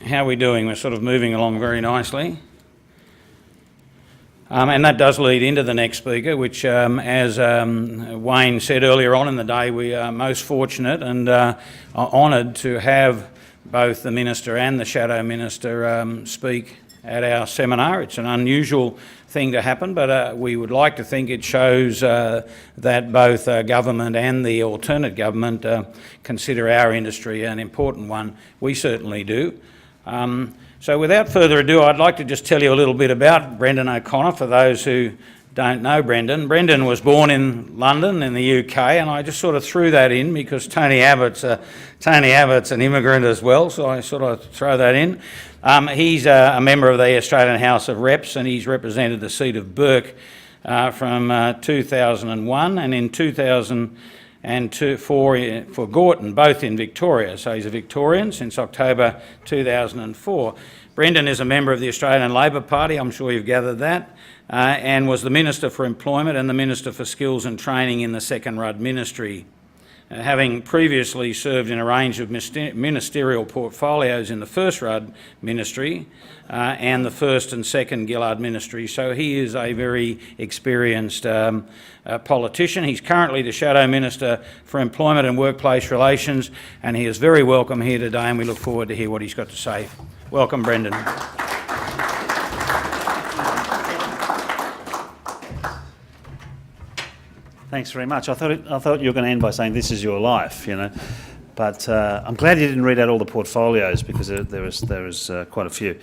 How are we doing? We're sort of moving along very nicely. And that does lead into the next speaker, which, as Wayne said earlier on in the day, we are most fortunate and are honoured to have both the Minister and the Shadow Minister speak at our seminar. It's an unusual thing to happen, but we would like to think it shows that both government and the alternate government consider our industry an important one. We certainly do. So without further ado, I'd like to just tell you a little bit about Brendan O'Connor for those who don't know Brendan. Brendan was born in London in the UK, and I just sort of threw that in because Tony Abbott's an immigrant as well, so I sort of throw that in. He's a member of the Australian House of Reps, and he's represented the seat of Burke from 2001 and in 2002 for Gorton, both in Victoria. So he's a Victorian since October 2004. Brendan is a member of the Australian Labor Party, I'm sure you've gathered that, and was the Minister for Employment and the Minister for Skills and Training in the second Rudd Ministry. Having previously served in a range of ministerial portfolios in the first Rudd Ministry and the first and second Gillard Ministry, so he is a very experienced politician. He's currently the Shadow Minister for Employment and Workplace Relations, and he is very welcome here today, and we look forward to hear what he's got to say. Welcome, Brendan. Thanks very much. I thought you were going to end by saying this is your life, you know, but I'm glad you didn't read out all the portfolios because there was quite a few.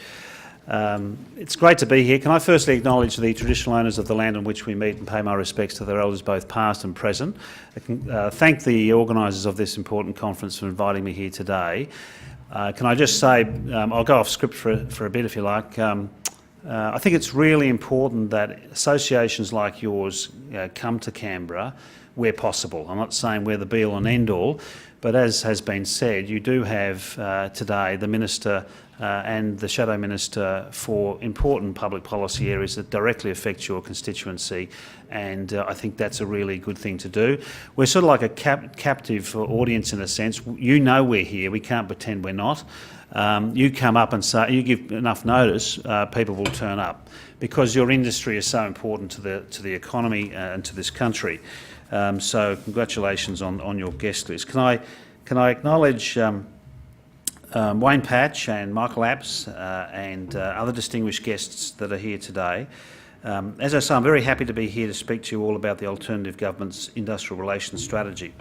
It's great to be here. Can I firstly acknowledge the traditional owners of the land on which we meet and pay my respects to their elders both past and present. I can thank the organisers of this important conference for inviting me here today. Can I just say, I'll go off script for a bit if you like. I think it's really important that associations like yours come to Canberra where possible. I'm not saying we're the be-all and end-all, but as has been said, you do have today the Minister and the Shadow Minister for important public policy areas that directly affect your constituency, and I think that's a really good thing to do. We're sort of like a captive audience in a sense. You know we're here, we can't pretend we're not. You come up and say, you give enough notice, people will turn up because your industry is so important to the economy and to this country. So congratulations on your guest list. Can I acknowledge Wayne Patch and Michael Apps and other distinguished guests that are here today. As I say, I'm very happy to be here to speak to you all about the Alternative Government's industrial relations strategy.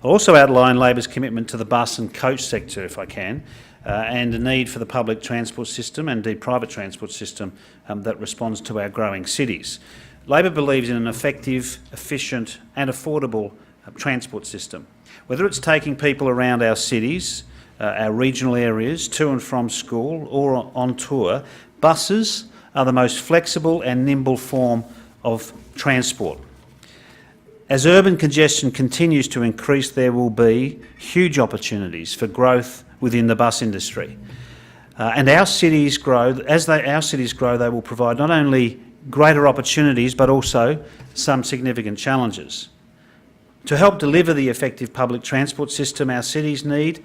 I'll also outline Labor's commitment to the bus and coach sector, if I can, and the need for the public transport system and the private transport system that responds to our growing cities. Labor believes in an effective, efficient and affordable transport system. Whether it's taking people around our cities, our regional areas, to and from school or on tour, buses are the most flexible and nimble form of transport. As urban congestion continues to increase, there will be huge opportunities for growth within the bus industry. And our cities grow, our cities grow, they will provide not only greater opportunities but also some significant challenges. To help deliver the effective public transport system our cities need,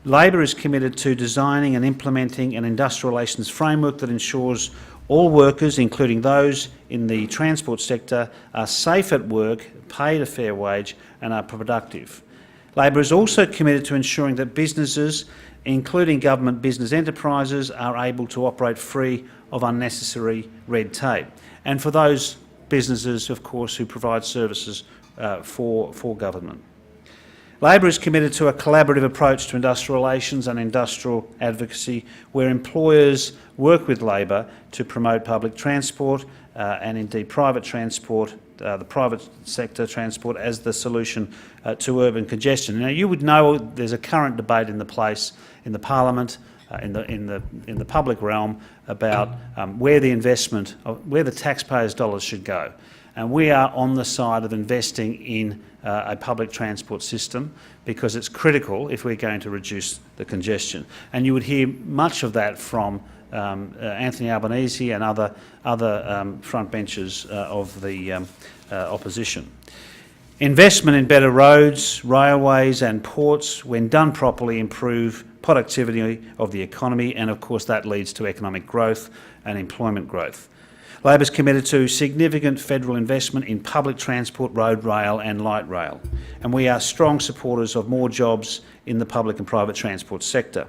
Labor is committed to designing and implementing an industrial relations framework that ensures all workers, including those in the transport sector, are safe at work, paid a fair wage and are productive. Labor is also committed to ensuring that businesses, including government business enterprises, are able to operate free of unnecessary red tape. And for those businesses, of course, who provide services for government. Labor is committed to a collaborative approach to industrial relations and industrial advocacy where employers work with Labor to promote public transport and indeed private transport, the private sector transport as the solution to urban congestion. Now you would know there's a current debate in the Parliament, in the public realm about where the investment, where the taxpayers' dollars should go. And we are on the side of investing in a public transport system because it's critical if we're going to reduce the congestion. And you would hear much of that from Anthony Albanese and other frontbenchers of the opposition. Investment in better roads, railways and ports, when done properly, improve productivity of the economy, and of course that leads to economic growth and employment growth. Labor's committed to significant federal investment in public transport, road, rail and light rail, and we are strong supporters of more jobs in the public and private transport sector.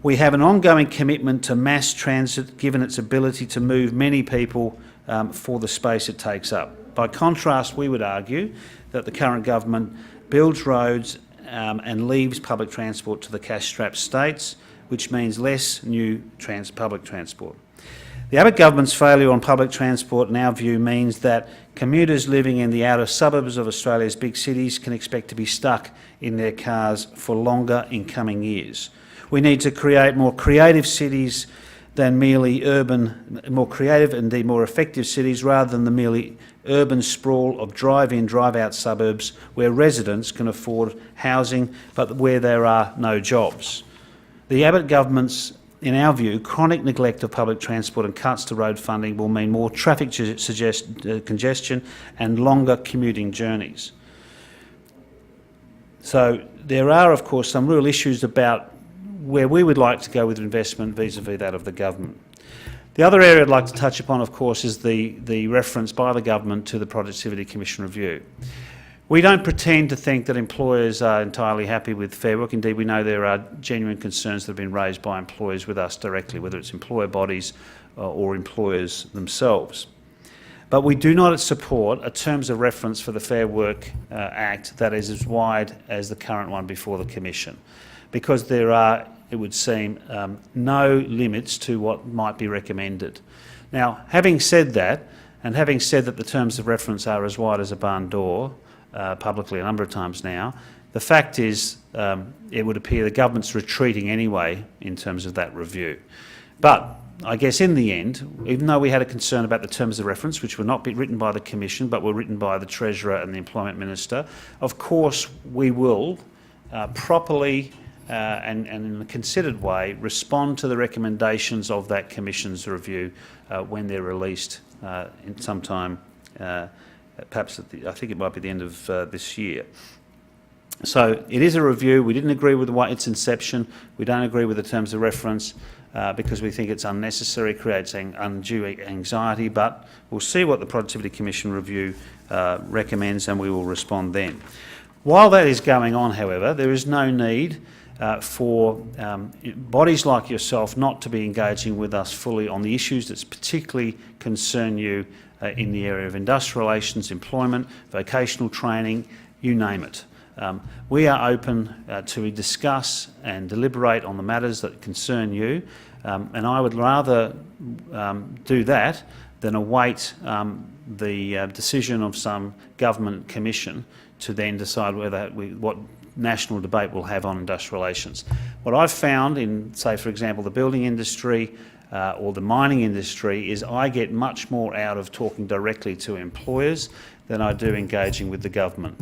We have an ongoing commitment to mass transit, given its ability to move many people for the space it takes up. By contrast, we would argue that the current government builds roads and leaves public transport to the cash-strapped states, which means less new public transport. The Abbott government's failure on public transport, in our view, means that commuters living in the outer suburbs of Australia's big cities can expect to be stuck in their cars for longer in coming years. We need to create more creative cities than merely urban, more creative and indeed more effective cities rather than the merely urban sprawl of drive-in, drive-out suburbs where residents can afford housing but where there are no jobs. The Abbott government's, in our view, chronic neglect of public transport and cuts to road funding will mean more traffic congestion and longer commuting journeys. So there are, of course, some real issues about where we would like to go with investment vis-à-vis that of the government. The other area I'd like to touch upon, of course, is the reference by the government to the Productivity Commission review. We don't pretend to think that employers are entirely happy with Fair Work. Indeed, we know there are genuine concerns that have been raised by employers with us directly, whether it's employer bodies or employers themselves. But we do not support a terms of reference for the Fair Work Act that is as wide as the current one before the Commission, because there are, it would seem, no limits to what might be recommended. Now, having said that, and having said that the terms of reference are as wide as a barn door, publicly a number of times now, the fact is it would appear the government's retreating anyway in terms of that review. But I guess in the end, even though we had a concern about the terms of reference, which were not written by the Commission but were written by the Treasurer and the Employment Minister, of course we will properly and in a considered way respond to the recommendations of that Commission's review when they're released in some time, perhaps I think it might be the end of this year. So it is a review. We didn't agree with its inception. We don't agree with the terms of reference because we think it's unnecessary, creates undue anxiety, but we'll see what the Productivity Commission review recommends and we will respond then. While that is going on, however, there is no need for bodies like yourself not to be engaging with us fully on the issues that particularly concern you in the area of industrial relations, employment, vocational training, you name it. We are open to discuss and deliberate on the matters that concern you, and I would rather do that than await the decision of some government commission to then decide what national debate we'll have on industrial relations. What I've found in, say, for example, the building industry or the mining industry is I get much more out of talking directly to employers than I do engaging with the government.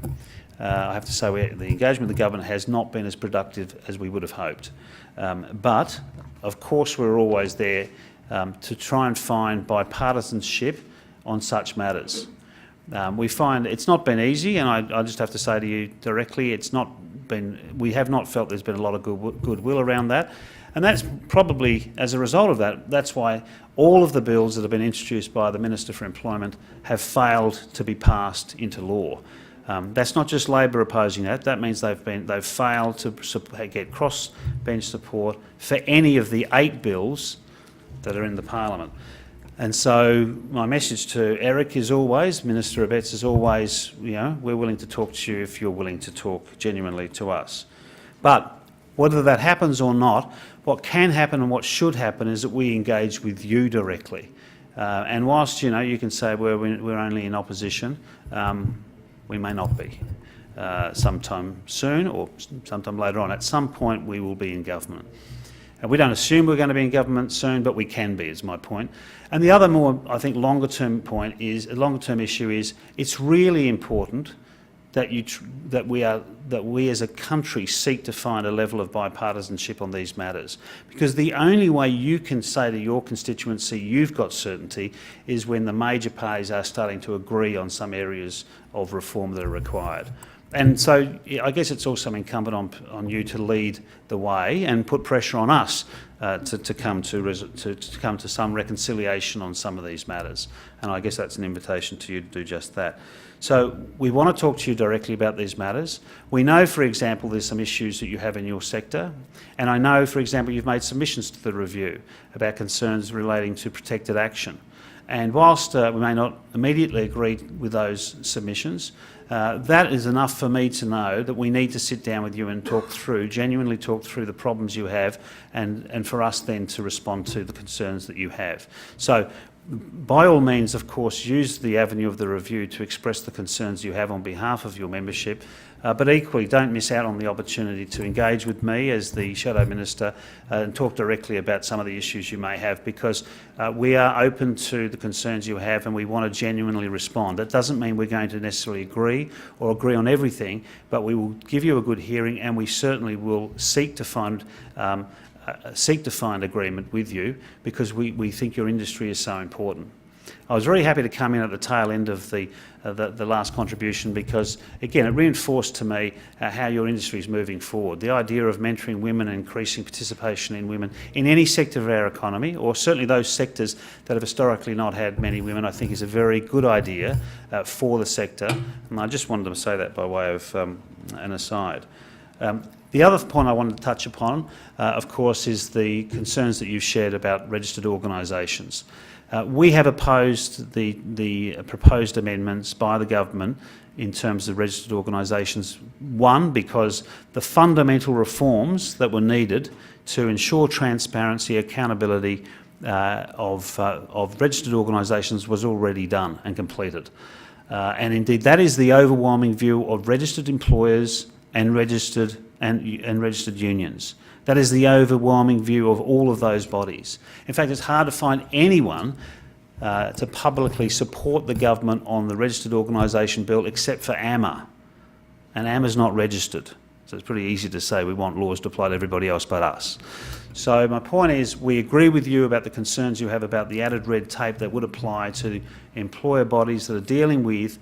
I have to say the engagement with the government has not been as productive as we would have hoped. But, of course, we're always there to try and find bipartisanship on such matters. We find it's not been easy, and I just have to say to you directly, we have not felt there's been a lot of goodwill around that. And that's probably, as a result of that, that's why all of the bills that have been introduced by the Minister for Employment have failed to be passed into law. That's not just Labor opposing that. That means they've failed to get cross-bench support for any of the 8 bills that are in the Parliament. And so my message to Eric is always, Minister Abetz is always, we're willing to talk to you if you're willing to talk genuinely to us. But whether that happens or not, what can happen and what should happen is that we engage with you directly. And whilst, you can say we're only in opposition, we may not be sometime soon or sometime later on. At some point we will be in government. And we don't assume we're going to be in government soon, but we can be, is my point. And the other more, I think, longer-term issue is it's really important that we as a country seek to find a level of bipartisanship on these matters. Because the only way you can say to your constituency you've got certainty is when the major parties are starting to agree on some areas of reform that are required. And so I guess it's also incumbent on you to lead the way and put pressure on us to come to some reconciliation on some of these matters. And I guess that's an invitation to you to do just that. So we want to talk to you directly about these matters. We know, for example, there's some issues that you have in your sector. And I know, for example, you've made submissions to the review about concerns relating to protected action. And whilst we may not immediately agree with those submissions, that is enough for me to know that we need to sit down with you and genuinely talk through the problems you have, and for us then to respond to the concerns that you have. So by all means, of course, use the avenue of the review to express the concerns you have on behalf of your membership, but equally don't miss out on the opportunity to engage with me as the Shadow Minister and talk directly about some of the issues you may have, because we are open to the concerns you have and we want to genuinely respond. That doesn't mean we're going to necessarily agree on everything, but we will give you a good hearing, and we certainly will seek to find agreement with you, because we think your industry is so important. I was very happy to come in at the tail end of the last contribution, because again it reinforced to me how your industry is moving forward. The idea of mentoring women and increasing participation in women in any sector of our economy, or certainly those sectors that have historically not had many women, I think is a very good idea for the sector, and I just wanted to say that by way of an aside. The other point I wanted to touch upon, of course, is the concerns that you've shared about registered organisations. We have opposed the proposed amendments by the government in terms of registered organisations. One, because the fundamental reforms that were needed to ensure transparency, accountability of registered organisations was already done and completed. And indeed, that is the overwhelming view of registered employers and registered unions. That is the overwhelming view of all of those bodies. In fact, it's hard to find anyone to publicly support the government on the Registered Organisation Bill except for AMA. And AMA's not registered. So it's pretty easy to say we want laws to apply to everybody else but us. So my point is, we agree with you about the concerns you have about the added red tape that would apply to employer bodies that are dealing with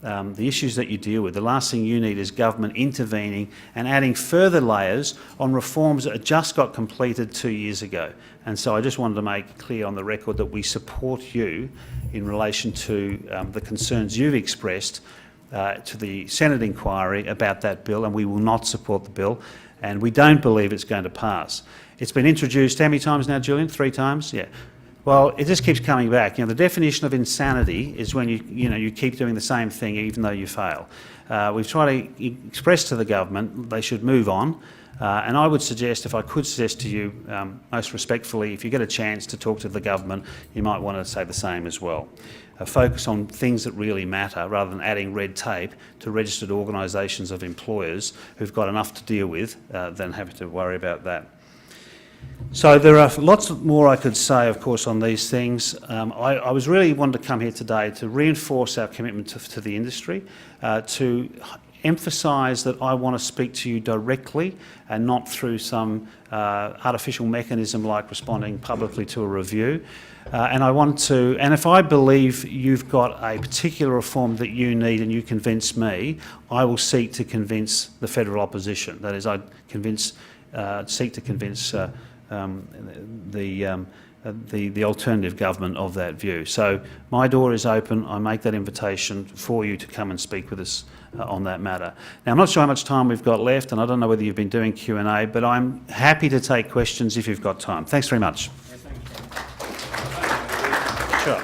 the issues that you deal with. The last thing you need is government intervening and adding further layers on reforms that just got completed 2 years ago. And so I just wanted to make clear on the record that we support you in relation to the concerns you've expressed to the Senate inquiry about that bill, and we will not support the bill, and we don't believe it's going to pass. It's been introduced how many times now, Julian? 3 times? Yeah. Well, it just keeps coming back. You know, the definition of insanity is when you keep doing the same thing even though you fail. We've tried to express to the government they should move on, and I would suggest, if I could suggest to you, most respectfully, if you get a chance to talk to the government, you might want to say the same as well. Focus on things that really matter rather than adding red tape to registered organisations of employers who've got enough to deal with than having to worry about that. So there are lots more I could say, of course, on these things. I was really wanted to come here today to reinforce our commitment to the industry, to emphasise that I want to speak to you directly and not through some artificial mechanism like responding publicly to a review. And if I believe you've got a particular reform that you need and you convince me, I will seek to convince the federal opposition. That is, seek to convince the alternative government of that view. So my door is open. I make that invitation for you to come and speak with us on that matter. Now, I'm not sure how much time we've got left, and I don't know whether you've been doing Q&A, but I'm happy to take questions if you've got time. Thanks very much. Sure.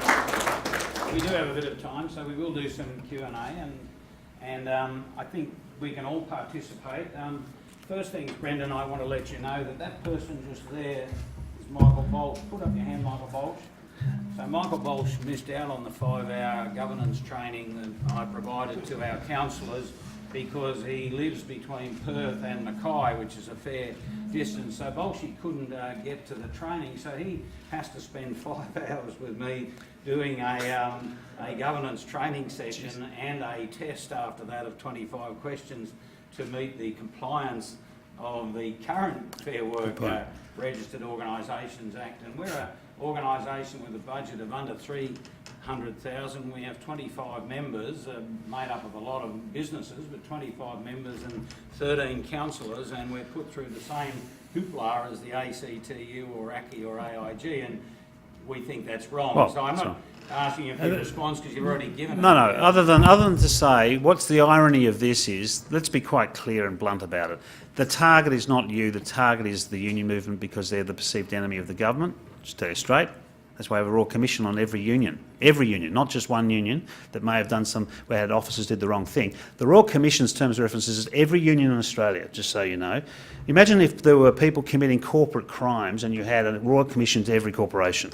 We do have a bit of time, so we will do some Q&A, and I think we can all participate. First thing, Brendan, I want to let you know that person just there is Michael Bolsh. Put up your hand, Michael Bolsh. So Michael Bolsh missed out on the 5-hour governance training that I provided to our councillors because he lives between Perth and Mackay, which is a fair distance. So Bolshy couldn't get to the training, so he has to spend 5 hours with me doing a governance training session and a test after that of 25 questions to meet the compliance of the current Fair Work Registered Organisations Act. And we're an organisation with a budget of under $300 100,000. We have 25 members, made up of a lot of businesses, but 25 members and 13 councillors, and we're put through the same hoopla as the ACTU or ACCI or AIG, and we think that's wrong. Well, so I'm not asking you for your response because you've already given No, it. no. Other than to say, what's the irony of this is, let's be quite clear and blunt about it. The target is not you. The target is the union movement because they're the perceived enemy of the government. Just tell you straight. That's why we have a Royal Commission on every union, not just one union that may have done where had officers did the wrong thing. The Royal Commission's terms of reference is every union in Australia, just so you know. Imagine if there were people committing corporate crimes and you had a Royal Commission to every corporation.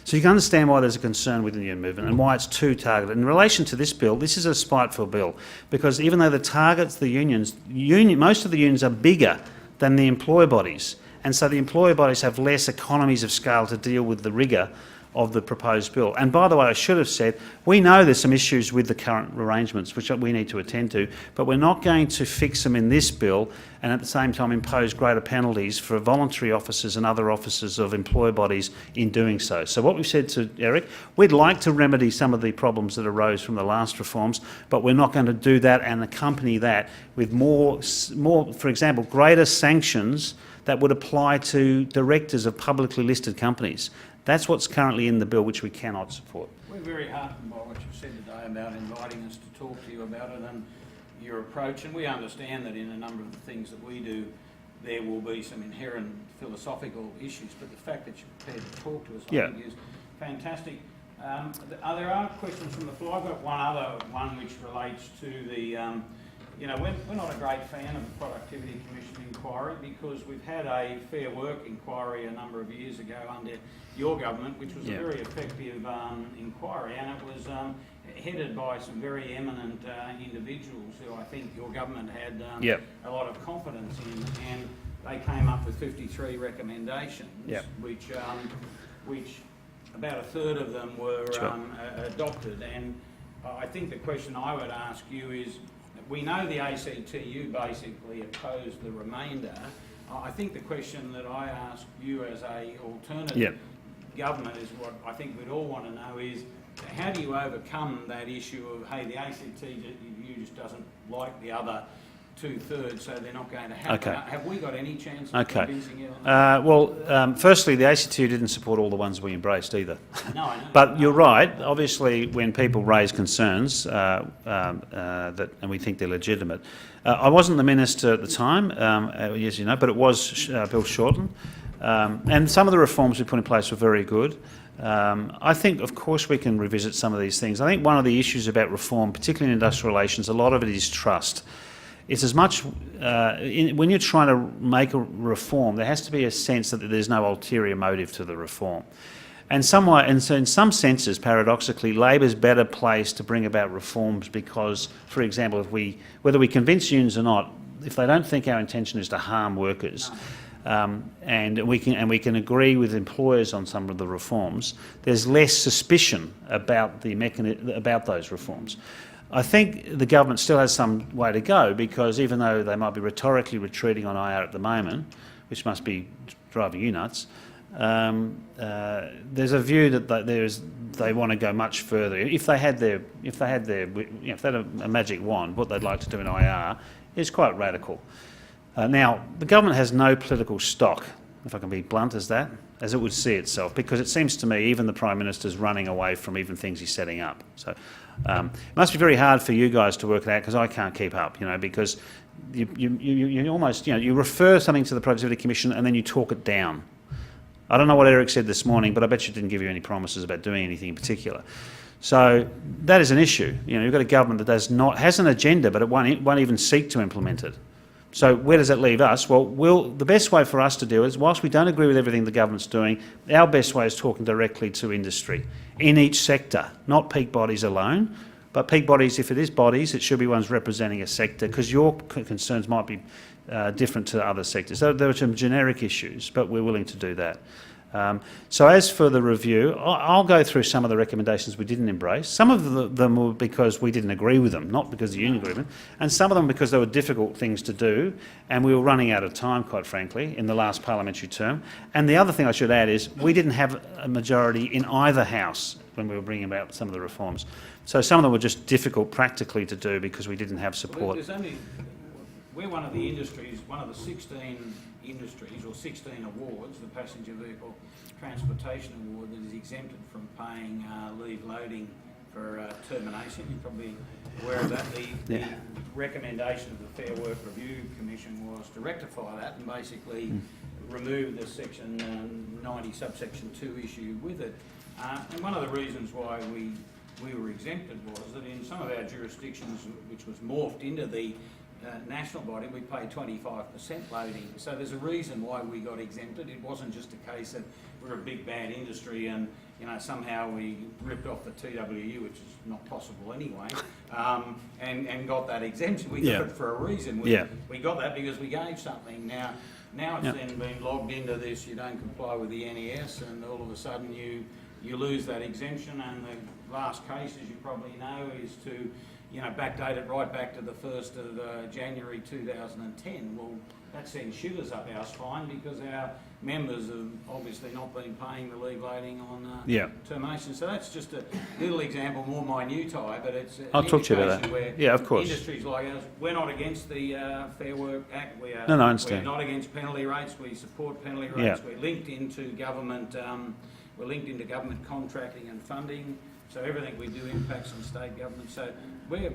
So you can understand why there's a concern within the union movement and why it's too targeted. In relation to this bill, this is a spiteful bill because even though the targets the unions, most of the unions are bigger than the employer bodies. And so the employer bodies have less economies of scale to deal with the rigour of the proposed bill. And by the way, I should have said, we know there's some issues with the current arrangements which we need to attend to, but we're not going to fix them in this bill and at the same time impose greater penalties for voluntary officers and other officers of employer bodies in doing so. So what we've said to Eric, we'd like to remedy some of the problems that arose from the last reforms, but we're not going to do that and accompany that with more, for example, greater sanctions that would apply to directors of publicly listed companies. That's what's currently in the bill, which we cannot support. We're very heartened by what you've said today about inviting us to talk to you about it and your approach, and we understand that in a number of the things that we do, there will be some inherent philosophical issues, but the fact that you're prepared to talk to us, I think, is fantastic. There are questions from the floor. I've got one other one which relates to the we're not a great fan of the Productivity Commission inquiry because we've had a Fair Work inquiry a number of years ago under your government, which was a very effective inquiry, and it was headed by some very eminent individuals who I think your government had a lot of confidence in, and they came up with 53 recommendations, which about a third of them were adopted. And I think the question I would ask you is, we know the ACTU basically opposed the remainder. I think the question that I ask you as a alternative government is what I think we'd all want to know is, how do you overcome that issue of, hey, the ACTU just doesn't like the other two-thirds, so they're not going to happen. Have we got any chance of convincing you? Firstly, the ACTU didn't support all the ones we embraced either. No, I know. But you're right. Obviously, when people raise concerns, and we think they're legitimate. I wasn't the minister at the time, as you know, but it was Bill Shorten. And some of the reforms we put in place were very good. I think, of course, we can revisit some of these things. I think one of the issues about reform, particularly in industrial relations, a lot of it is trust. It's as much, when you're trying to make a reform, there has to be a sense that there's no ulterior motive to the reform. And so in some senses, paradoxically, Labor's better placed to bring about reforms because, for example, whether we convince unions or not, if they don't think our intention is to harm workers, and we can agree with employers on some of the reforms, there's less suspicion about about those reforms. I think the government still has some way to go because even though they might be rhetorically retreating on IR at the moment, which must be driving you nuts, there's a view that they want to go much further. If they had a magic wand, what they'd like to do in IR is quite radical. Now, the government has no political stock, if I can be blunt as it would see itself, because it seems to me even the Prime Minister's running away from even things he's setting up. So it must be very hard for you guys to work it out because I can't keep up, because you almost, you refer something to the Productivity Commission and then you talk it down. I don't know what Eric said this morning, but I bet you didn't give you any promises about doing anything in particular. So that is an issue. You've got a government that has an agenda, but it won't even seek to implement it. So where does that leave us? Well, the best way for us to do it is, whilst we don't agree with everything the government's doing, our best way is talking directly to industry in each sector, not peak bodies alone, but peak bodies, if it is bodies, it should be ones representing a sector because your concerns might be different to other sectors. So there are some generic issues, but we're willing to do that. So as for the review, I'll go through some of the recommendations we didn't embrace. Some of them were because we didn't agree with them, not because of the union agreement, and some of them because they were difficult things to do, and we were running out of time, quite frankly, in the last parliamentary term. And the other thing I should add is we didn't have a majority in either house when we were bringing about some of the reforms. So some of them were just difficult practically to do because we didn't have support. We're one of the industries, one of the 16 industries or 16 awards, the Passenger Vehicle Transportation Award, that is exempted from paying leave loading for termination. You're probably aware of that. The recommendation of the Fair Work Review Commission was to rectify that and basically remove the section 90 subsection 2 issue with it. And one of the reasons why we were exempted was that in some of our jurisdictions, which was morphed into the national body, we pay 25% loading. So there's a reason why we got exempted. It wasn't just a case that we're a big bad industry and somehow we ripped off the TWU, which is not possible anyway, and got that exemption. We got it for a reason. We got that because we gave something. Now it's then been logged into this, you don't comply with the NES, and all of a sudden you lose that exemption. And the last case, as you probably know, is to backdate it right back to the 1st of January 2010. Well, that sends shivers up our spine because our members have obviously not been paying the leave loading on termination. So that's just a little example, more minutiae, but it's an I'll talk to you about that. Where of course. Industries like us, we're not against the Fair Work Act. We are, I understand. We're not against penalty rates. We support penalty rates. We're linked into government. We're linked into government contracting and funding. So everything we do impacts on state government. So we're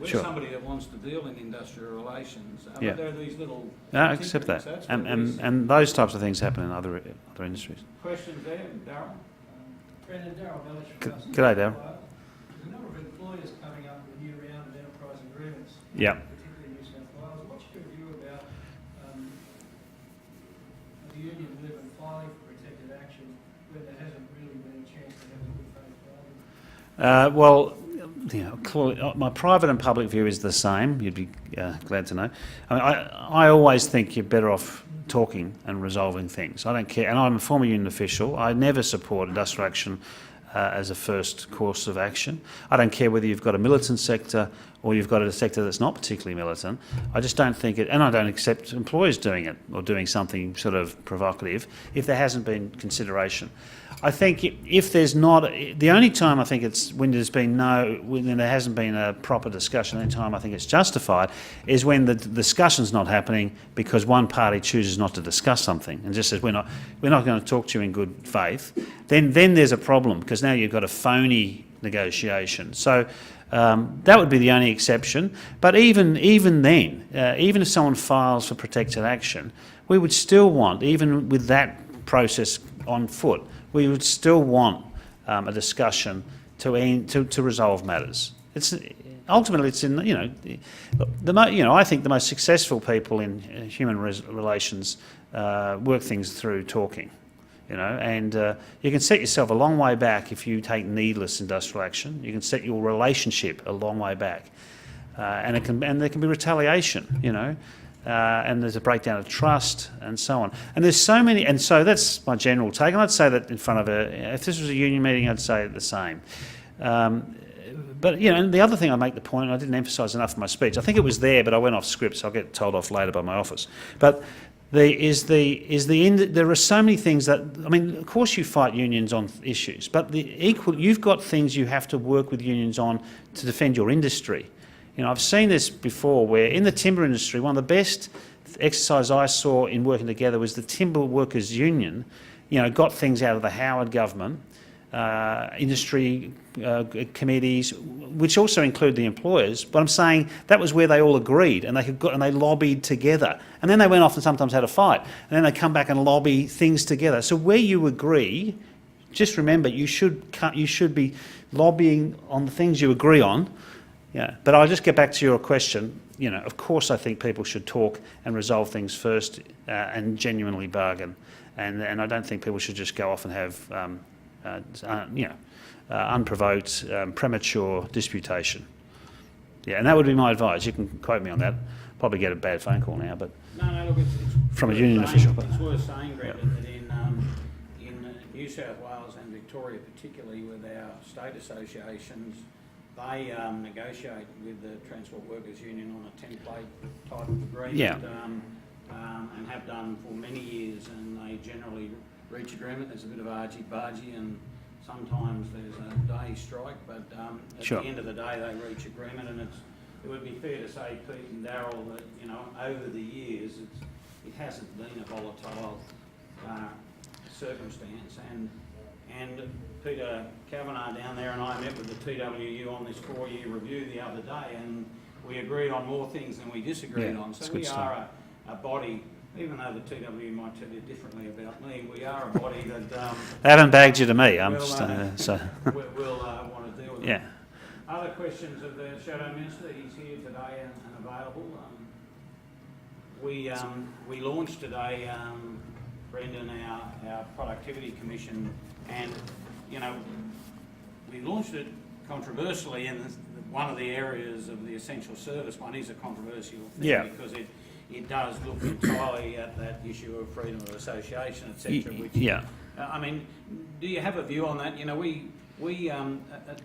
somebody that wants to deal in industrial relations. But there are these little... I accept that. So and those types of things happen in other industries. Questions there, Darryl? Brendan, Darryl Bellish from us. G'day, Darryl. There's a number of employers coming up with a new round of enterprise agreements, Yeah. particularly in New South Wales. What's your view about the union movement filing for protected action when there hasn't really been a chance to have a good faith bargain? Well, clearly, my private and public view is the same. You'd be glad to know. I mean, I always think you're better off talking and resolving things. I don't care, and I'm a former union official. I never support industrial action as a first course of action. I don't care whether you've got a militant sector or you've got a sector that's not particularly militant. I just don't think it, and I don't accept employers doing it or doing something sort of provocative if there hasn't been consideration. I think if there's not, the only time I think it's when when there hasn't been a proper discussion, the only time I think it's justified is when the discussion's not happening because one party chooses not to discuss something and just says we're not going to talk to you in good faith. Then there's a problem because now you've got a phony negotiation. So that would be the only exception. But even then, even if someone files for protected action, we would still want, even with that process on foot, we would still want a discussion to resolve matters. Ultimately it's in I think the most successful people in human relations work things through talking, and you can set yourself a long way back if you take needless industrial action. You can set your relationship a long way back, and there can be retaliation, and there's a breakdown of trust and so on. And there's so many, and so that's my general take. And I'd say that in front of if this was a union meeting, I'd say the same. But, and the other thing I make the point, and I didn't emphasise enough in my speech, I think it was there, but I went off script, so I'll get told off later by my office. But there are so many things that, of course you fight unions on issues, but you've got things you have to work with unions on to defend your industry. I've seen this before where in the timber industry, one of the best exercise I saw in working together was the Timber Workers Union, got things out of the Howard government, industry committees, which also include the employers. But I'm saying that was where they all agreed and they lobbied together. And then they went off and sometimes had a fight. And then they come back and lobby things together. So where you agree, just remember you should be lobbying on the things you agree on. Yeah, but I'll just get back to your question. Of course I think people should talk and resolve things first and genuinely bargain. And I don't think people should just go off and have, unprovoked, premature disputation. Yeah, and that would be my advice. You can quote me on that. Probably get a bad phone call now, but no, look, it's from a union official. It's worth saying, Brendan, that New South Wales and Victoria, particularly with our state associations, they negotiate with the Transport Workers Union on a template type of agreement. Yeah. And have done for many years, and they generally reach agreement. There's a bit of argy-bargy, and sometimes there's a day strike, but at Sure. the end of the day they reach agreement, and it would be fair to say, Pete and Darryl, that over the years it hasn't been a volatile circumstance, and Peter Kavanagh down there and I met with the TWU on this 4-year review the other day, and we agreed on more things than we disagreed Yeah, on. it's So good we stuff. are a body, even though the TWU might tell you differently about me, we are a body that They haven't bagged you to me. I'm Well, just, so we'll want to deal with yeah. it. Other questions of the Shadow Minister? He's here today and available. We launched today, Brendan, our Productivity Commission, and we launched it controversially in one of the areas of the essential service one is a controversial thing, Yeah. because it does look entirely at that issue of freedom of association, etc. Which Yeah. I mean, do you have a view on that?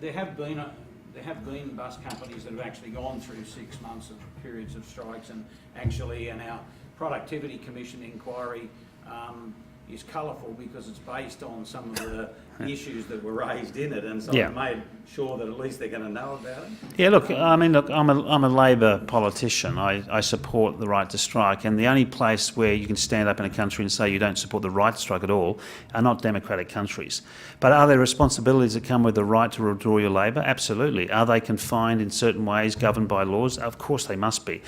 There have been bus companies that have actually gone through 6 months of periods of strikes, and actually, in our Productivity Commission inquiry is colourful because it's based on some of the issues that were raised in it, and so Yeah. I've made sure that at least they're going to know about it. Yeah, look, I'm a Labor politician. I support the right to strike, and the only place where you can stand up in a country and say you don't support the right to strike at all are not democratic countries. But are there responsibilities that come with the right to withdraw your labour? Absolutely. Are they confined in certain ways, governed by laws? Of course they must be.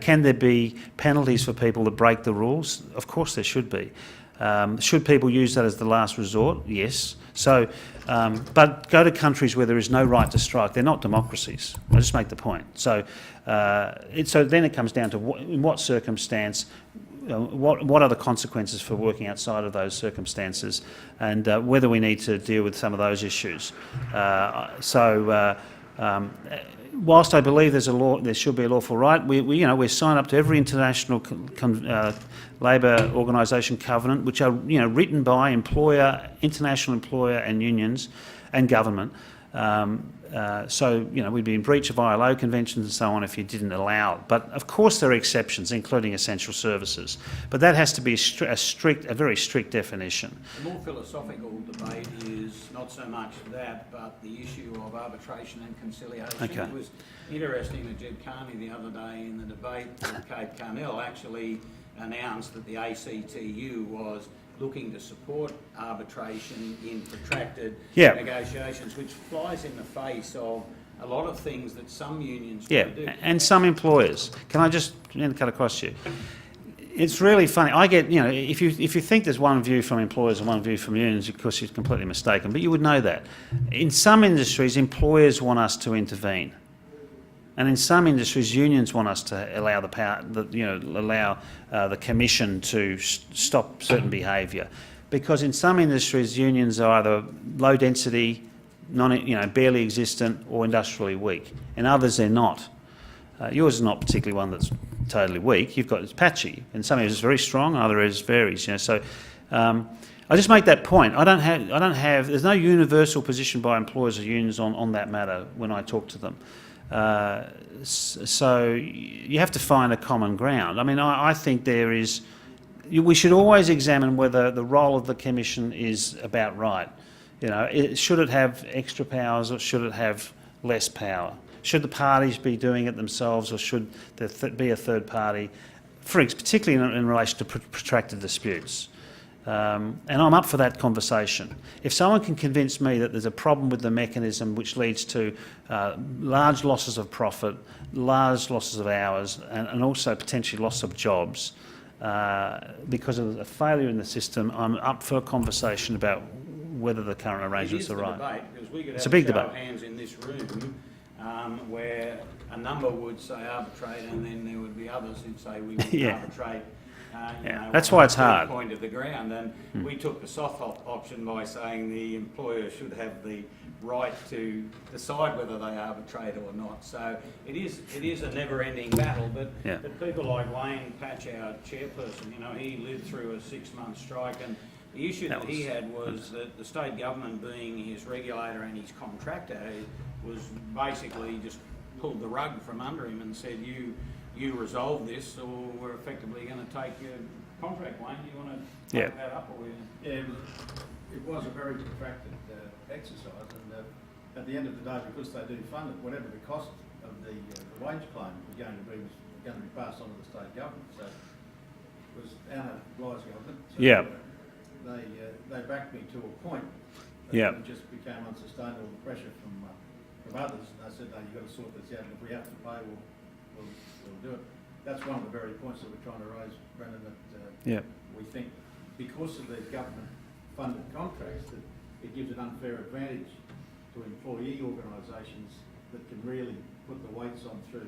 Can there be penalties for people that break the rules? Of course there should be. Should people use that as the last resort? Yes. So, but go to countries where there is no right to strike. They're not democracies. I just make the point. So, so then it comes down to in what circumstance, what are the consequences for working outside of those circumstances, and whether we need to deal with some of those issues. Whilst I believe there's a law, there should be a lawful right. We're signed up to every international labour organisation covenant, which are written by international employer and unions and government. We'd be in breach of ILO conventions and so on if you didn't allow it. But of course there are exceptions, including essential services. But that has to be a very strict definition. The more philosophical debate is not so much that, but the issue of arbitration and conciliation. Okay. It was interesting that Jed Carney the other day in the debate with Kate Carnell actually announced that the ACTU was looking to support arbitration in protracted Yeah. negotiations, which flies in the face of a lot of things that some unions Yeah, do. and some employers. Can I just cut across you? It's really funny. I get, if you think there's one view from employers and one view from unions, of course you're completely mistaken, but you would know that. In some industries, employers want us to intervene. And in some industries, unions want us to allow the commission to stop certain behaviour, because in some industries, unions are either low density, barely existent, or industrially weak. In others, they're not. Yours is not particularly one that's totally weak. It's patchy. In some areas, it's very strong. In other areas, it varies. So. I just make that point. There's no universal position by employers or unions on that matter when I talk to them. So you have to find a common ground. I mean, I think we should always examine whether the role of the Commission is about right. Should it have extra powers or should it have less power? Should the parties be doing it themselves, or should there be a third party, particularly in relation to protracted disputes? And I'm up for that conversation. If someone can convince me that there's a problem with the mechanism which leads to large losses of profit, large losses of hours, and also potentially loss of jobs because of a failure in the system, I'm up for a conversation about whether the current arrangements are right. Debate, because we could It's have a big show debate. of hands in this room where a number would say arbitrate, and then there would be others who'd say we would Yeah. arbitrate. That's why it's on the hard. point of the ground, and we took the soft option by saying the employer should have the right to decide whether they arbitrate or not. So it is a never-ending battle. But people like Wayne Patch, our chairperson, he lived through a 6-month strike, and The issue That that he was- had was that the state government, being his regulator and his contractor, was basically just pulled the rug from under him and said, you resolve this, or we're effectively going to take your contract, Wayne. Do you want to Yeah. take that up? Or Yeah, it was a very protracted exercise, and at the end of the day, because they do fund it, whatever the cost of the wage claim was going to be passed on to the state government. So it was Anna Bligh's government. So Yeah. They backed me to a point. Yeah. It just became unsustainable. The pressure from others, and they said, "No, you've got to sort this out. And if we have to pay, we'll do it." That's one of the very points that we're trying to raise, Brendan. That Yeah. we think because of these government-funded contracts, that it gives an unfair advantage to employee organisations that can really put the weights on through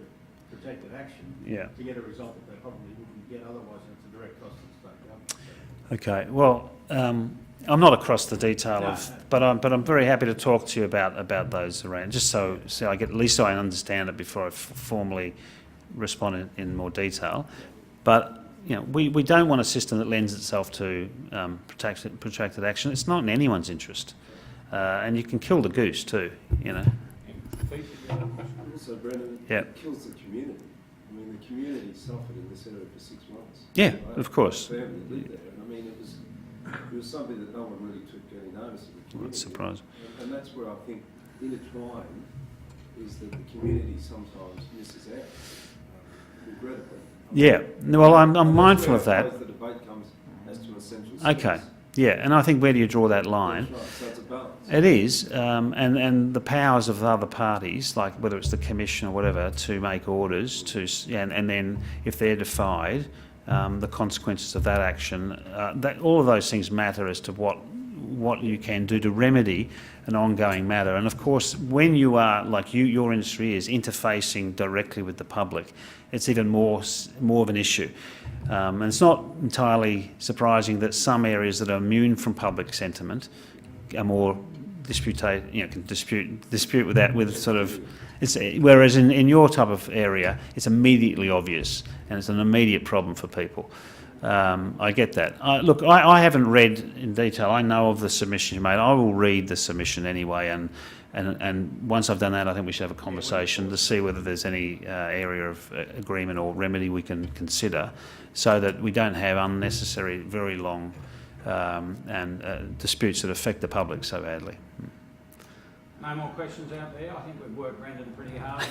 protected action Yeah. to get a result that they probably wouldn't get otherwise, and it's a direct cost to the state government. Okay. Well, I'm not across the detail No, of, no. but I'm very happy to talk to you about those around, just so I get, at least so I understand it before I formally respond in more detail. But you know, we don't want a system that lends itself to protracted action. It's not in anyone's interest, and you can kill the goose too. You know. Also, Brendan, Yeah. it kills the community. I mean, the community suffered in this area for 6 months. Yeah, Right? of course. My family lived there, and I mean, it was something that no one really took any notice of the community. Not surprised. And that's where I think intertwined is that the community sometimes misses out, regrettably. Yeah. Well, I'm And that's mindful where of that. I suppose the debate comes as to essential Okay. skills. Yeah, and I think where do you draw that line? That's right, so it's a balance. It is, and the powers of the other parties, like whether it's the commission or whatever, to make orders, and then if they're defied, the consequences of that action, that all of those things matter as to what you can do to remedy an ongoing matter. And of course, when you are, like your industry is, interfacing directly with the public, it's even more of an issue. And it's not entirely surprising that some areas that are immune from public sentiment are more can dispute with that with sort of. Whereas in your type of area, it's immediately obvious and it's an immediate problem for people. I get that. Look, I haven't read in detail. I know of the submission you made. I will read the submission anyway, and once I've done that, I think we should have a conversation to see whether there's any area of agreement or remedy we can consider, so that we don't have unnecessary, very long disputes that affect the public so badly. No more questions out there? I think we've worked Brendan pretty hard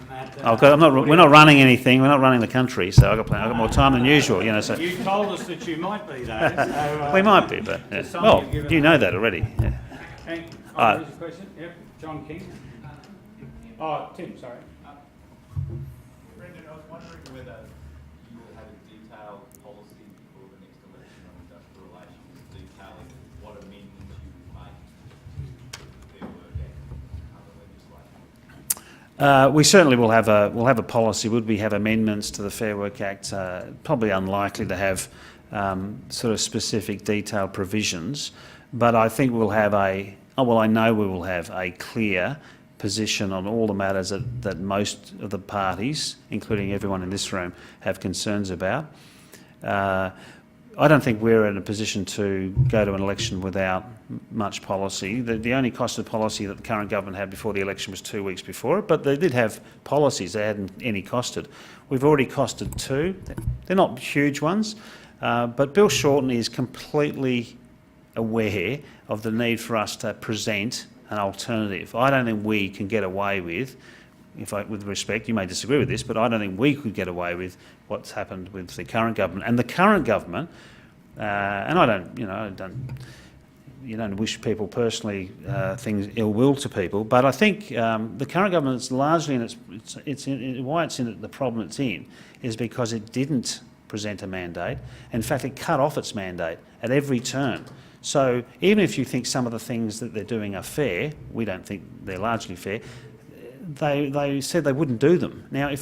in that. We're not running anything. We're not running the country, so I've got more time than usual. You know, so You told us that you might be though. So, we might be, but yeah. some Well, you've given you us. know that already. Yeah. Hey, Uh, there's a question. Yep, John King. Oh, Tim, sorry. Brendan, I was wondering whether you will have a detailed policy before the next election on industrial relations, detailing what amendments you would make to the Fair Work Act and other legislation. We certainly will have a policy. Would we have amendments to the Fair Work Act? Probably unlikely to have sort of specific detailed provisions, but I think we'll have I know we will have a clear position on all the matters that most of the parties, including everyone in this room, have concerns about. I don't think we're in a position to go to an election without much policy. The only costed policy that the current government had before the election was 2 weeks before it, but they did have policies. They hadn't any costed. We've already costed two. They're not huge ones, but Bill Shorten is completely aware of the need for us to present an alternative. I don't think we can get away with, with respect, you may disagree with this, but I don't think we could get away with what's happened with the current government. And the current government, and I don't wish people personally things ill will to people, but I think the current government is largely why it's in the problem it's in is because it didn't present a mandate. In fact, it cut off its mandate at every turn. So even if you think some of the things that they're doing are fair, we don't think they're largely fair. They said they wouldn't do them. Now,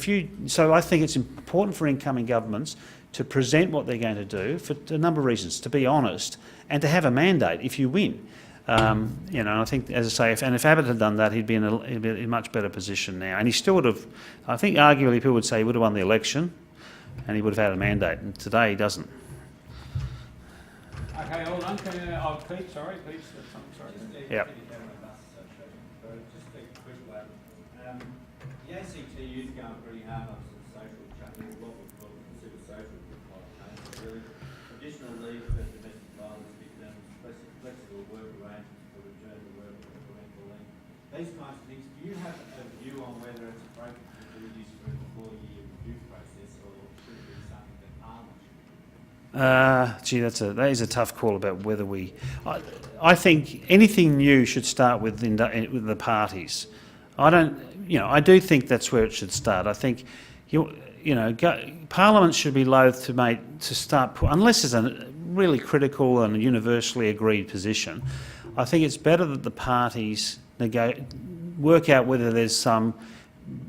so I think it's important for incoming governments to present what they're going to do for a number of reasons, to be honest, and to have a mandate if you win. I think, as I say, if Abbott had done that, he'd be in a much better position now. And he still would have, I think arguably people would say he would have won the election and he would have had a mandate, and today he doesn't. Okay, Okay, all done. Pete, sorry, Pete's sorry. Yep. Just a quick one. The ACTU's going pretty hard on some social change, what we call consider social change, really. Additional leave for domestic violence victims, flexible work arrangements for return to work and parental leave. These kinds of things, do you have a view on whether it's appropriate to do this for an employee review process or should it be something that Parliament should? That is a tough call about whether we. I think anything new should start with the parties. I do think that's where it should start. I think, Parliament should be loath to start unless it's a really critical and universally agreed position. I think it's better that the parties work out whether there's some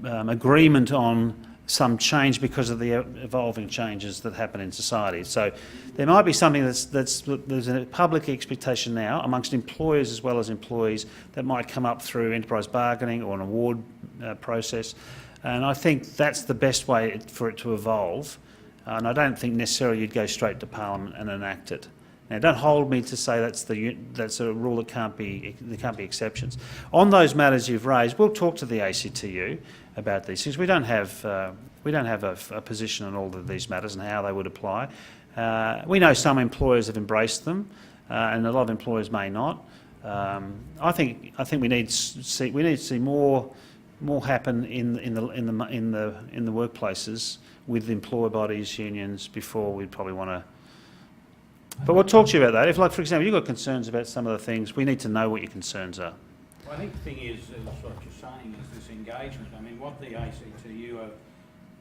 agreement on some change because of the evolving changes that happen in society. So there might be something there's a public expectation now amongst employers as well as employees that might come up through enterprise bargaining or an award process. And I think that's the best way for it to evolve. And I don't think necessarily you'd go straight to Parliament and enact it. Now, don't hold me to say that's a rule that there can't be exceptions. On those matters you've raised, we'll talk to the ACTU about these things. We don't have a position on all of these matters and how they would apply. We know some employers have embraced them, and a lot of employers may not. I think we need to see more happen in the workplaces with employer bodies, unions, before we'd probably want to. But we'll talk to you about that. If, like, for example, you've got concerns about some of the things, we need to know what your concerns are. Well, I think the thing is what you're saying is this engagement. I mean, what the ACTU have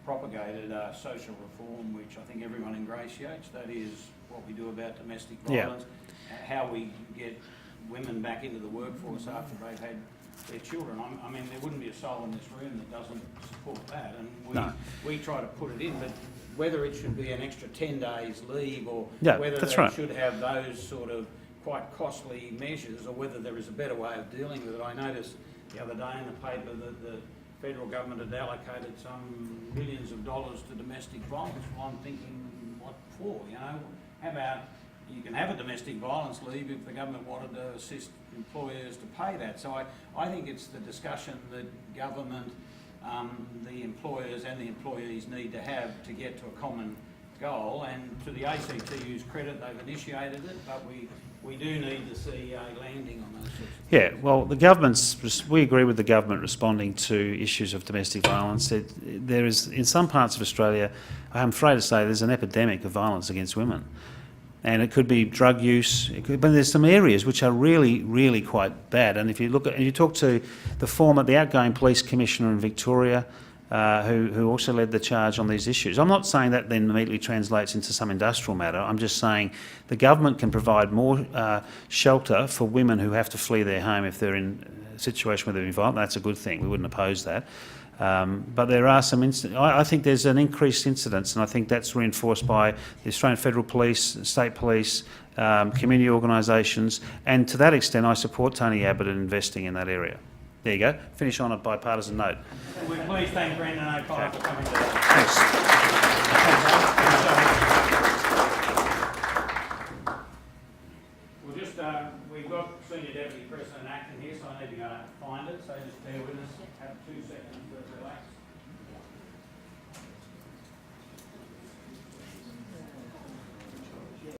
propagated are social reform, which I think everyone ingratiates. That is what we do about domestic violence, how we get women back into the workforce after they've had their children. I mean, there wouldn't be a soul in this room that doesn't support that, and we try to put it in, but whether it should be an extra 10 days leave or whether they should have those sort of quite costly measures, or whether there is a better way of dealing with it. I noticed the other day in the paper that the federal government had allocated some millions of dollars to domestic violence. Well, I'm thinking, what for? How about you can have a domestic violence leave if the government wanted to assist employers to pay that. So I think it's the discussion that government, the employers and the employees need to have to get to a common goal. And to the ACTU's credit, they've initiated it, but we do need to see a landing on those sorts of things. Well, we agree with the government responding to issues of domestic violence. There is, in some parts of Australia, I'm afraid to say, there's an epidemic of violence against women. And it could be drug use, but there's some areas which are really, really quite bad. And if you look at, and you talk to the outgoing police commissioner in Victoria, who also led the charge on these issues. I'm not saying that then immediately translates into some industrial matter. I'm just saying the government can provide more shelter for women who have to flee their home if they're in a situation where they're involved. That's a good thing. We wouldn't oppose that. But there are some I think there's an increased incidence, and I think that's reinforced by the Australian Federal Police, State Police, community organisations, and to that extent I support Tony Abbott in investing in that area. There you go. Finish on a bipartisan note. We please thank Brendan O'Connor for coming today. Thanks. We'll just, we've got Senior Deputy President Acton here, so I need to go and find it, so just bear with us, have 2 seconds to relax.